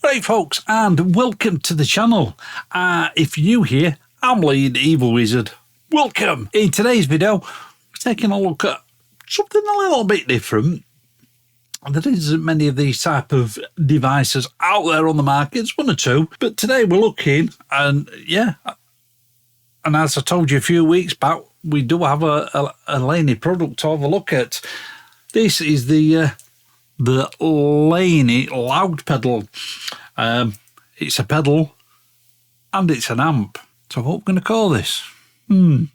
Right folks, and welcome to the channel. If you're new here, I'm Lee the Evil Wizard. Welcome! In today's video, we're taking a look at something a little bit different. There isn't many of these type of devices out there on the market, it's one or two, but today we're looking, and as I told you a few weeks back, we do have a Laney product to have a look at. This is the Laney Loudpedal. It's a pedal and it's an amp. So what we're going to call this? I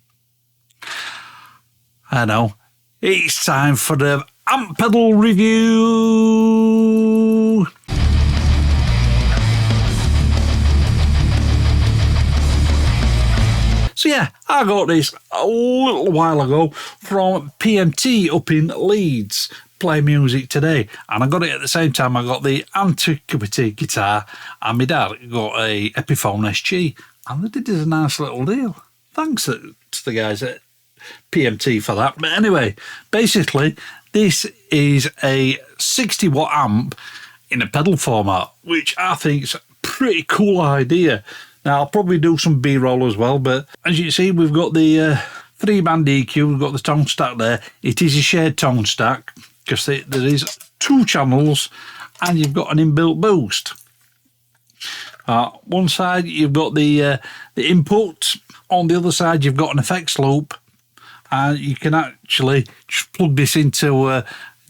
know. It's time for the amp pedal review. So yeah, I got this a little while ago from PMT up in Leeds. Play music today, and I got it at the same time I got the Antiquity guitar, and my dad got a Epiphone SG, and they did us a nice little deal. Thanks to the guys at PMT for that. But anyway, basically this is a 60 watt amp in a pedal format, which I think is a pretty cool idea. Now I'll probably do some B-roll as well, but as you can see, we've got the 3-band EQ, we've got the tone stack there. It is a shared tone stack, because there is 2 channels and you've got an inbuilt boost. One side you've got the input, on the other side you've got an effects loop, and you can actually just plug this into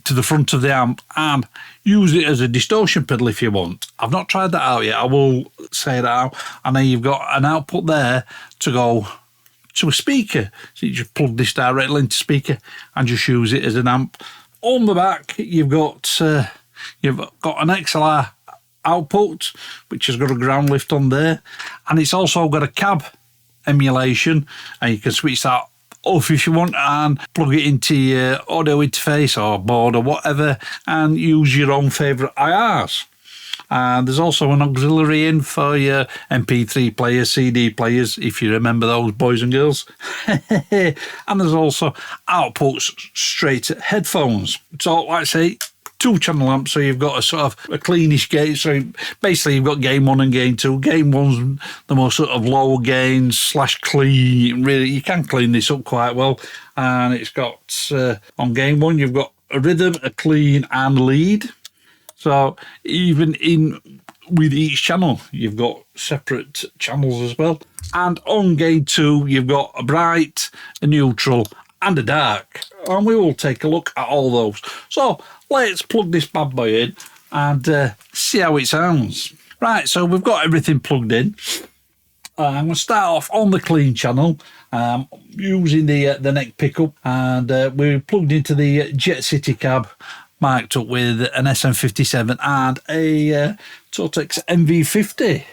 to the front of the amp and use it as a distortion pedal if you want. I've not tried that out yet, I will say that out. And then you've got an output there to go to a speaker, so you just plug this directly into speaker and just use it as an amp. On the back, you've got an XLR output, which has got a ground lift on there, and it's also got a cab emulation, and you can switch that off if you want and plug it into your audio interface or board or whatever, and use your own favourite IRs. And there's also an auxiliary in for your MP3 players, CD players, if you remember those, boys and girls. And there's also outputs straight to headphones. So, like I say, 2 channel amps, so you've got a sort of a cleanish gain. So basically you've got gain 1 and gain 2. Gain 1's the more sort of low gain / clean. Really, you can clean this up quite well. And it's got, on gain 1, you've got a rhythm, a clean and lead. So even with each channel, you've got separate channels as well. And on gain 2, you've got a bright, a neutral, and a dark. And we will take a look at all those. So let's plug this bad boy in and see how it sounds. Right, so we've got everything plugged in. I'm going to start off on the clean channel using the neck pickup, and we're plugged into the Jet City cab, mic'd up with an SM57 and a Tortex MV50.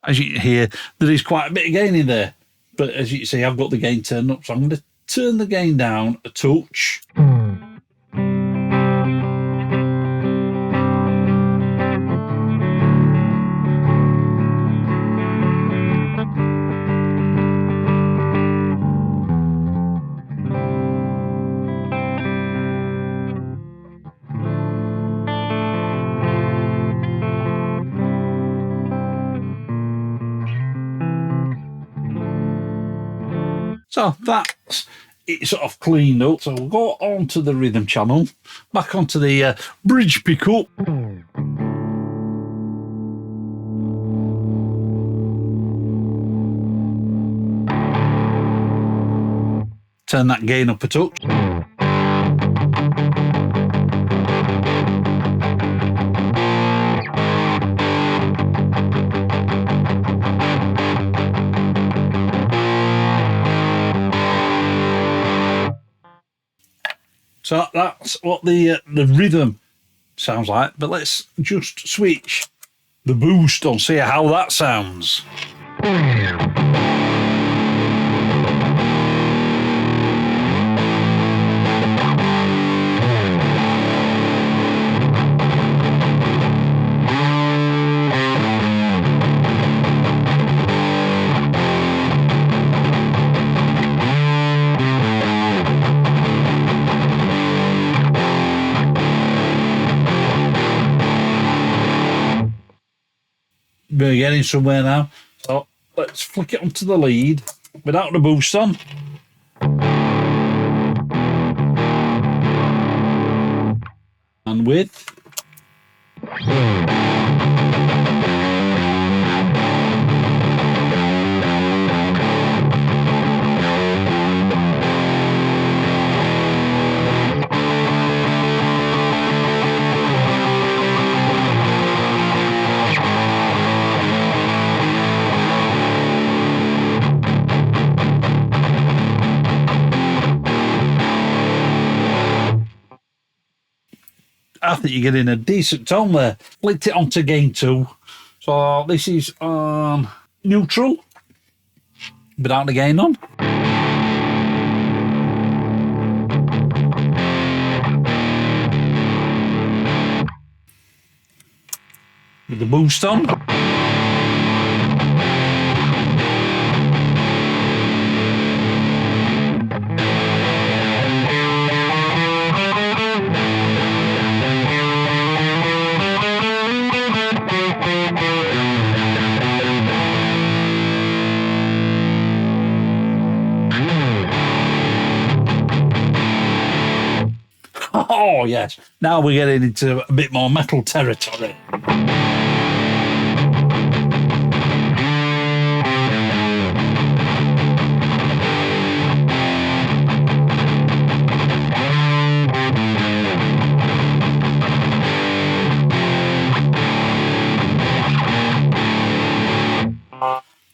As you can hear, there is quite a bit of gain in there, but as you can see, I've got the gain turned up, so I'm going to turn the gain down a touch. So that's it sort of cleaned up. So we'll go on to the rhythm channel, back onto the bridge pickup. Turn that gain up a touch. So that's what the rhythm sounds like, but let's just switch the boost on, see how that sounds. We're getting somewhere now. So let's flick it onto the lead without the boost on. And with. I think you're getting a decent tone there. Flicked it onto gain 2. So this is on neutral without the gain on. With the boost on. Oh, yes. Now we're getting into a bit more metal territory.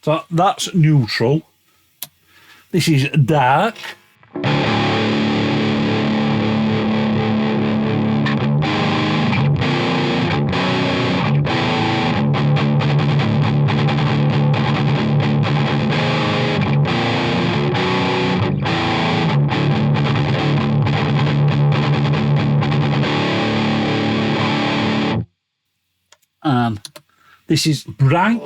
So that's neutral. This is dark. And this is bright.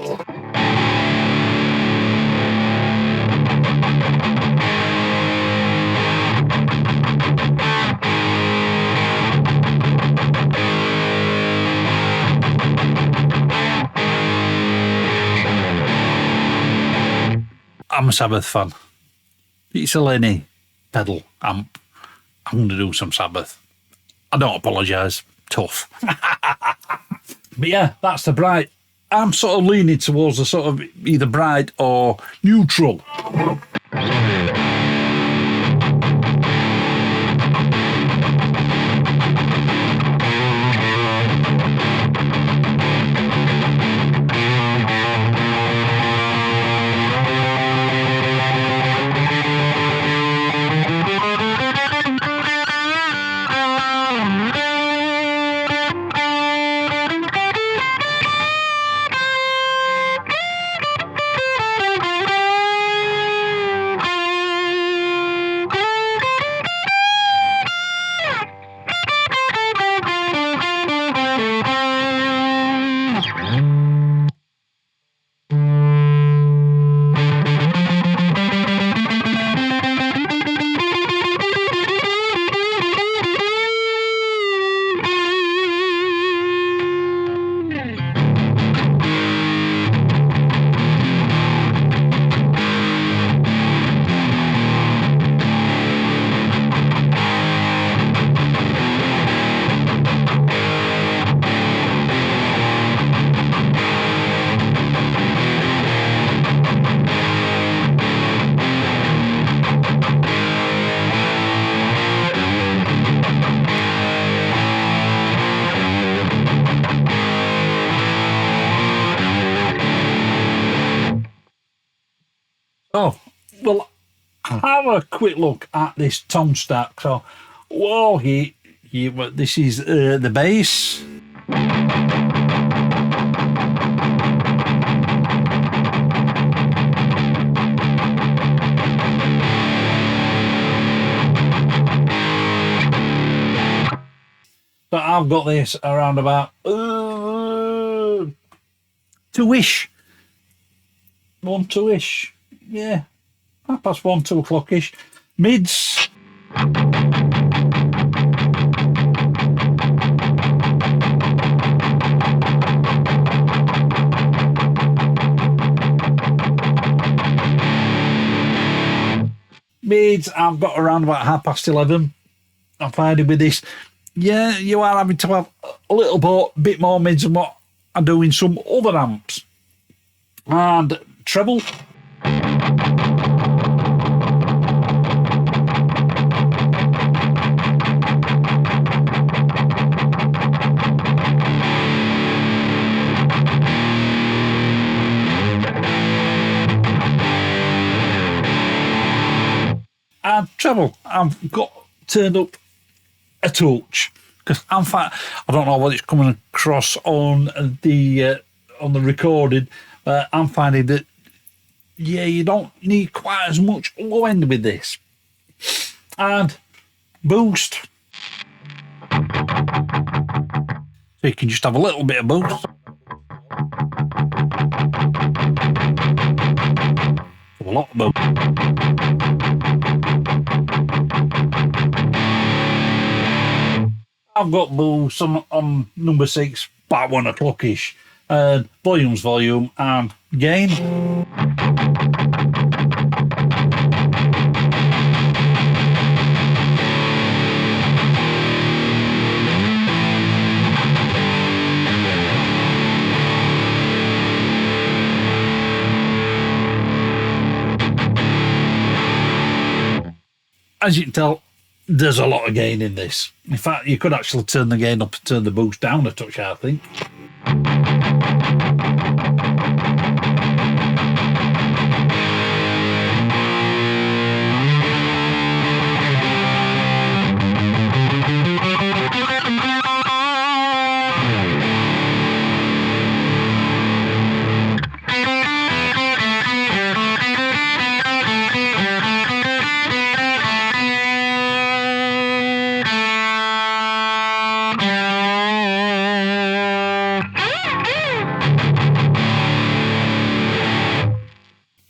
I'm a Sabbath fan. It's a Laney pedal amp. I'm going to do some Sabbath. I don't apologise. Tough. But yeah, that's the bright. I'm sort of leaning towards the sort of either bright or neutral. Oh, well, have a quick look at this tone stack. So, whoa, this is the bass. So I've got this around about 2-ish. 1-2-ish. Yeah. 1:30, 2 o'clock-ish. Mids. mids, I've got around about 11:30. I'm finding with this, yeah, you are having to have a little bit more mids than what I do in some other amps. And treble. And treble, I've got turned up a touch because I don't know what it's coming across on the recording, but I'm finding that you don't need quite as much low end with this. And boost, so you can just have a little bit of boost. A lot of boost. I've got boost on number 6, about 1 o'clock-ish. Volume's volume and gain. As you can tell, there's a lot of gain in this. In fact, you could actually turn the gain up and turn the boost down a touch, I think.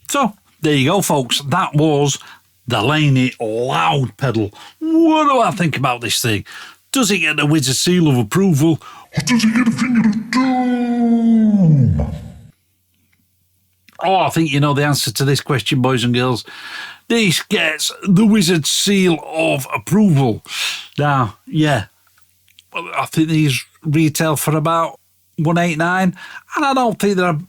So, there you go, folks. That was the Laney Loudpedal. What do I think about this thing? Does it get the wizard seal of approval? Or does it get a finger of doom? Oh, I think you know the answer to this question, boys and girls. This gets the wizard seal of approval. Now, yeah, I think these retail for about $189, and I don't think they're a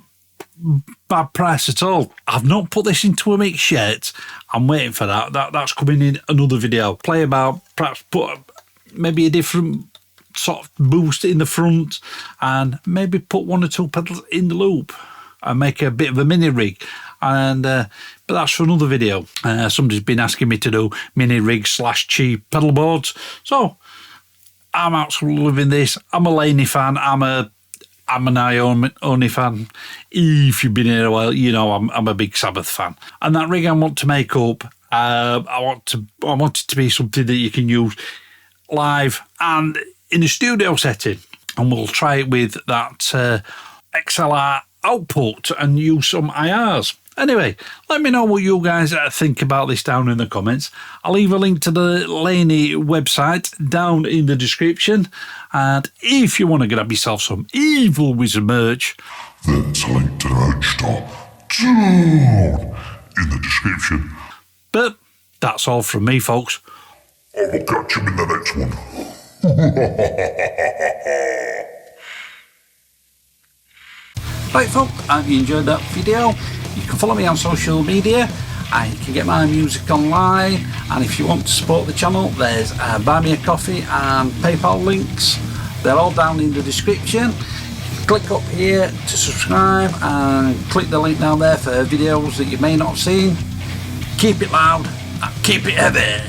bad price at all. I've not put this into a mix yet. I'm waiting for that. That's coming in another video. Play about, perhaps put maybe a different sort of boost in the front, and maybe put 1 or 2 pedals in the loop and make a bit of a mini rig. And but that's for another video. Somebody's been asking me to do mini rigs / cheap pedal boards, so I'm absolutely loving this. I'm a Laney fan. I'm an Ione fan. If you've been here a while, you know I'm a big Sabbath fan. And that rig I want to make up, I want it to be something that you can use live and in a studio setting. And we'll try it with that XLR output and use some IRs. Anyway, let me know what you guys think about this down in the comments. I'll leave a link to the Laney website down in the description. And if you want to grab yourself some Evil Wizard merch, there's a link to the merch store down in the description. But that's all from me, folks. I will catch you in the next one. Right, folks, I hope you enjoyed that video. You can follow me on social media, and you can get my music online. And if you want to support the channel, there's Buy Me a Coffee and PayPal links. They're all down in the description. Click up here to subscribe and click the link down there for videos that you may not have seen. Keep it loud and keep it heavy.